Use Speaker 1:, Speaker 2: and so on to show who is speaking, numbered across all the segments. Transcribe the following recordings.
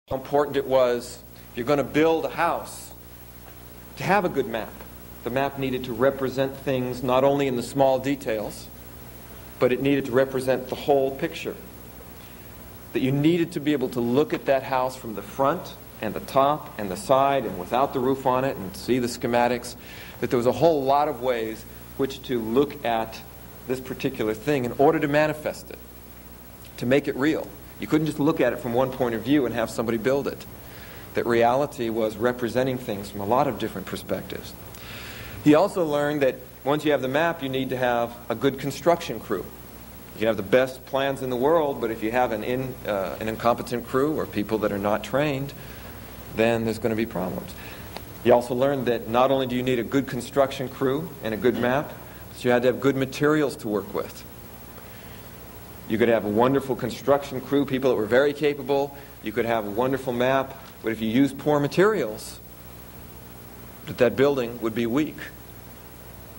Speaker 1: how important it was, if you're going to build a house, to have a good map. The map needed to represent things not only in the small details, but it needed to represent the whole picture. That you needed to be able to look at that house from the front and the top and the side and without the roof on it and see the schematics. That there was a whole lot of ways which to look at this particular thing in order to manifest it, to make it real. You couldn't just look at it from one point of view and have somebody build it. That reality was representing things from a lot of different perspectives. He also learned that once you have the map, you need to have a good construction crew. You can have the best plans in the world, but if you have an incompetent crew or people that are not trained, then there's going to be problems. He also learned that not only do you need a good construction crew and a good map, but you had to have good materials to work with. You could have a wonderful construction crew, people that were very capable. You could have a wonderful map, but if you use poor materials, that building would be weak,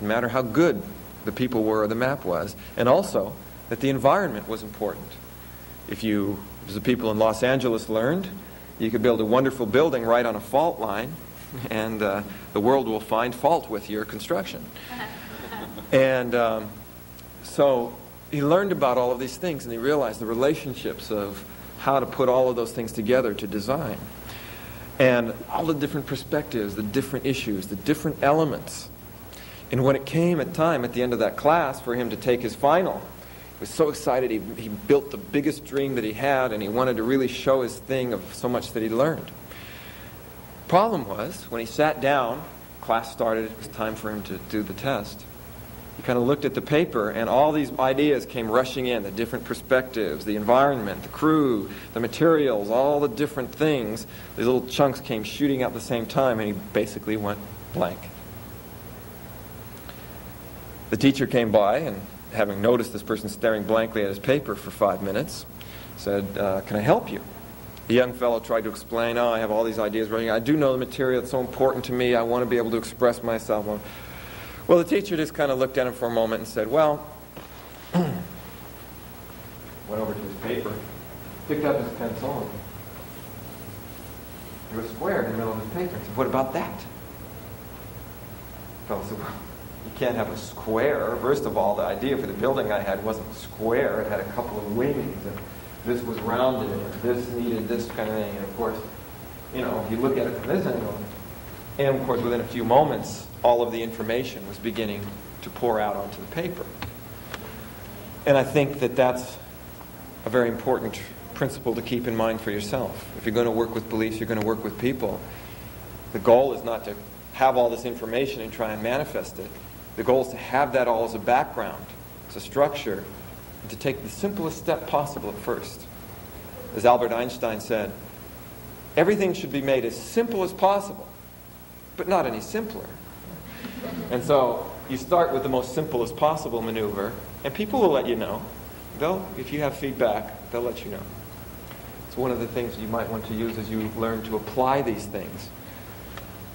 Speaker 1: no matter how good the people were or the map was. And also, that the environment was important. If you, as the people in Los Angeles learned, you could build a wonderful building right on a fault line, and the world will find fault with your construction. And so he learned about all of these things, and he realized the relationships of how to put all of those things together to design. And all the different perspectives, the different issues, the different elements. And when it came at time at the end of that class for him to take his final, he was so excited. He built the biggest dream that he had, and he wanted to really show his thing of so much that he learned. Problem was, when he sat down, class started, it was time for him to do the test. He kind of looked at the paper, and all these ideas came rushing in, the different perspectives, the environment, the crew, the materials, all the different things. These little chunks came shooting out at the same time, and he basically went blank. The teacher came by, and having noticed this person staring blankly at his paper for 5 minutes, said, can I help you? The young fellow tried to explain, I have all these ideas running. I do know the material, it's so important to me, I want to be able to express myself. Well, the teacher just kind of looked at him for a moment and said, well, went over to his paper, picked up his pencil, and there was a square in the middle of his paper. He said, what about that? The fellow said, well, you can't have a square. First of all, the idea for the building I had wasn't square. It had a couple of wings, and this was rounded, and this needed this kind of thing. And of course, you know, if you look at it from this angle, and of course within a few moments, all of the information was beginning to pour out onto the paper. And I think that that's a very important principle to keep in mind for yourself. If you're going to work with beliefs, you're going to work with people. The goal is not to have all this information and try and manifest it. The goal is to have that all as a background, as a structure, and to take the simplest step possible at first. As Albert Einstein said, everything should be made as simple as possible, but not any simpler. And so you start with the most simplest possible maneuver, and people will let you know. If you have feedback, they'll let you know. It's one of the things you might want to use as you learn to apply these things.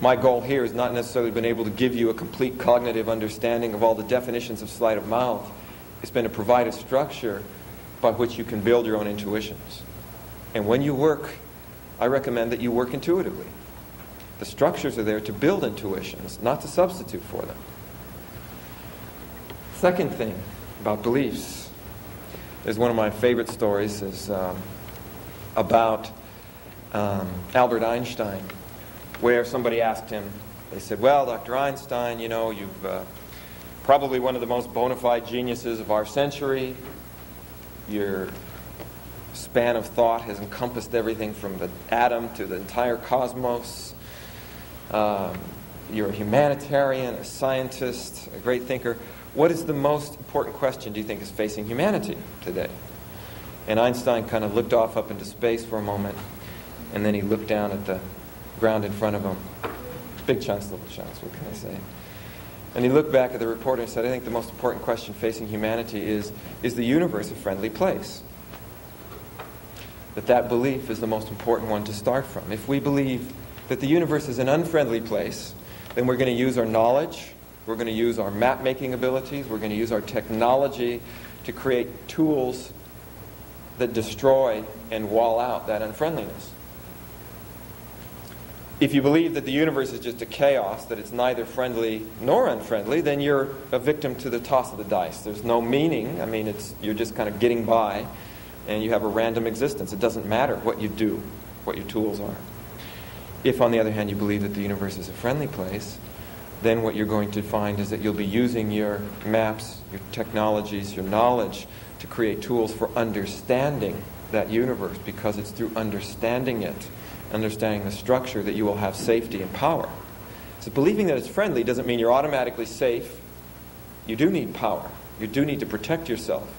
Speaker 1: My goal here has not necessarily been able to give you a complete cognitive understanding of all the definitions of sleight of mouth. It's been to provide a structure by which you can build your own intuitions. And when you work, I recommend that you work intuitively. The structures are there to build intuitions, not to substitute for them. Second thing about beliefs. There's one of my favorite stories is about Albert Einstein, where somebody asked him, they said, well, Dr. Einstein, you know, you've probably one of the most bona fide geniuses of our century. Your span of thought has encompassed everything from the atom to the entire cosmos. You're a humanitarian, a scientist, a great thinker. What is the most important question do you think is facing humanity today? And Einstein kind of looked off up into space for a moment, and then he looked down at the ground in front of him. Big chunks, little chunks, what can I say? And he looked back at the reporter and said, I think the most important question facing humanity is the universe a friendly place? That belief is the most important one to start from. If we believe that the universe is an unfriendly place, then we're going to use our knowledge, we're going to use our map-making abilities, we're going to use our technology to create tools that destroy and wall out that unfriendliness. If you believe that the universe is just a chaos, that it's neither friendly nor unfriendly, then you're a victim to the toss of the dice. There's no meaning. I mean, you're just kind of getting by, and you have a random existence. It doesn't matter what you do, what your tools are. If, on the other hand, you believe that the universe is a friendly place, then what you're going to find is that you'll be using your maps, your technologies, your knowledge to create tools for understanding that universe, because it's through understanding it, understanding the structure, that you will have safety and power. So believing that it's friendly doesn't mean you're automatically safe. You do need power. You do need to protect yourself.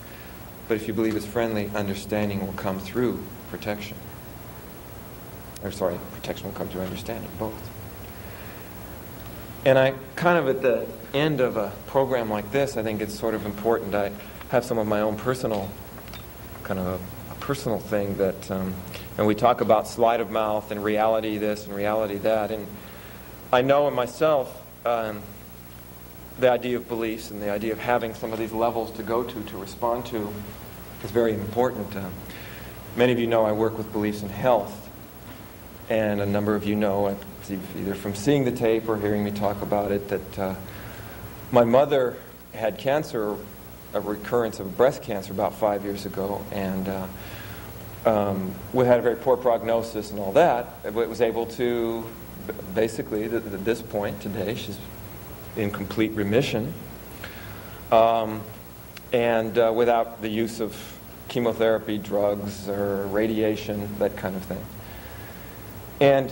Speaker 1: But if you believe it's friendly, understanding will come through protection. Protection will come through understanding, both. And I kind of, at the end of a program like this, I think it's sort of important. I have some of my own personal, kind of a personal thing that, and we talk about sleight of mouth and reality this and reality that. And I know in myself the idea of beliefs and the idea of having some of these levels to go to respond to is very important. Many of you know I work with beliefs in health. And a number of you know, either from seeing the tape or hearing me talk about it, that my mother had cancer, a recurrence of breast cancer about 5 years ago, and we had a very poor prognosis and all that, but was able to, basically, at this point today, she's in complete remission, and without the use of chemotherapy, drugs, or radiation, that kind of thing. And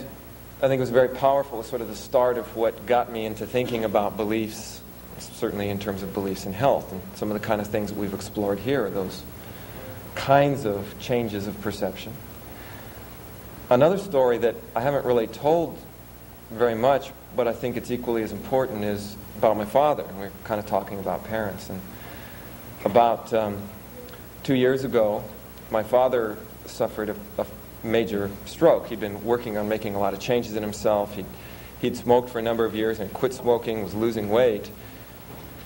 Speaker 1: I think it was very powerful. It was sort of the start of what got me into thinking about beliefs, certainly in terms of beliefs in health, and some of the kind of things that we've explored here, those kinds of changes of perception. Another story that I haven't really told very much, but I think it's equally as important, is about my father. And we're kind of talking about parents. And about 2 years ago, my father suffered a major stroke. He'd been working on making a lot of changes in himself. He'd smoked for a number of years and quit smoking, was losing weight,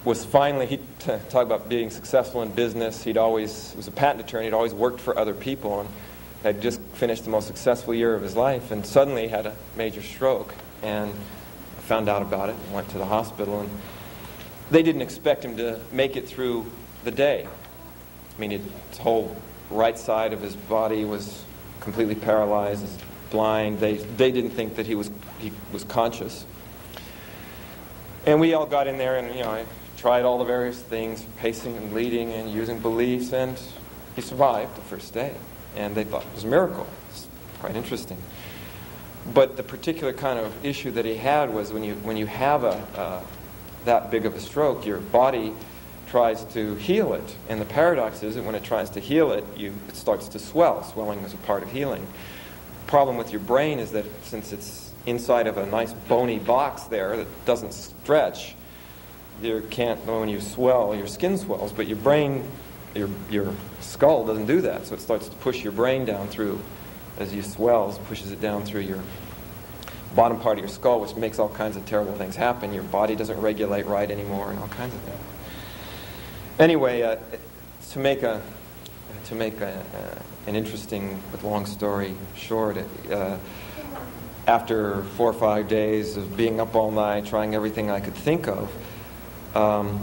Speaker 1: was finally, he'd talk about being successful in business. Was a patent attorney, he'd always worked for other people, and had just finished the most successful year of his life, and suddenly had a major stroke. And I found out about it and went to the hospital, and they didn't expect him to make it through the day. I mean, his whole right side of his body was completely paralyzed, blind. They didn't think that he was conscious. And we all got in there, and I tried all the various things, pacing and leading and using beliefs, and he survived the first day. And they thought it was a miracle. It's quite interesting. But the particular kind of issue that he had was when you have that big of a stroke, your body tries to heal it. And the paradox is that when it tries to heal it, it starts to swell. Swelling is a part of healing. The problem with your brain is that since it's inside of a nice bony box there that doesn't stretch, when you swell, your skin swells, but your brain, your skull doesn't do that. So it starts to push your brain down through, as you swells, pushes it down through your bottom part of your skull, which makes all kinds of terrible things happen. Your body doesn't regulate right anymore and all kinds of things. Anyway, to make an interesting but long story short, after 4 or 5 days of being up all night, trying everything I could think of, and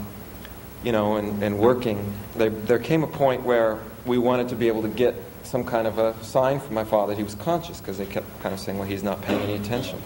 Speaker 1: working, there came a point where we wanted to be able to get some kind of a sign from my father that he was conscious, because they kept kind of saying, well, he's not paying any attention.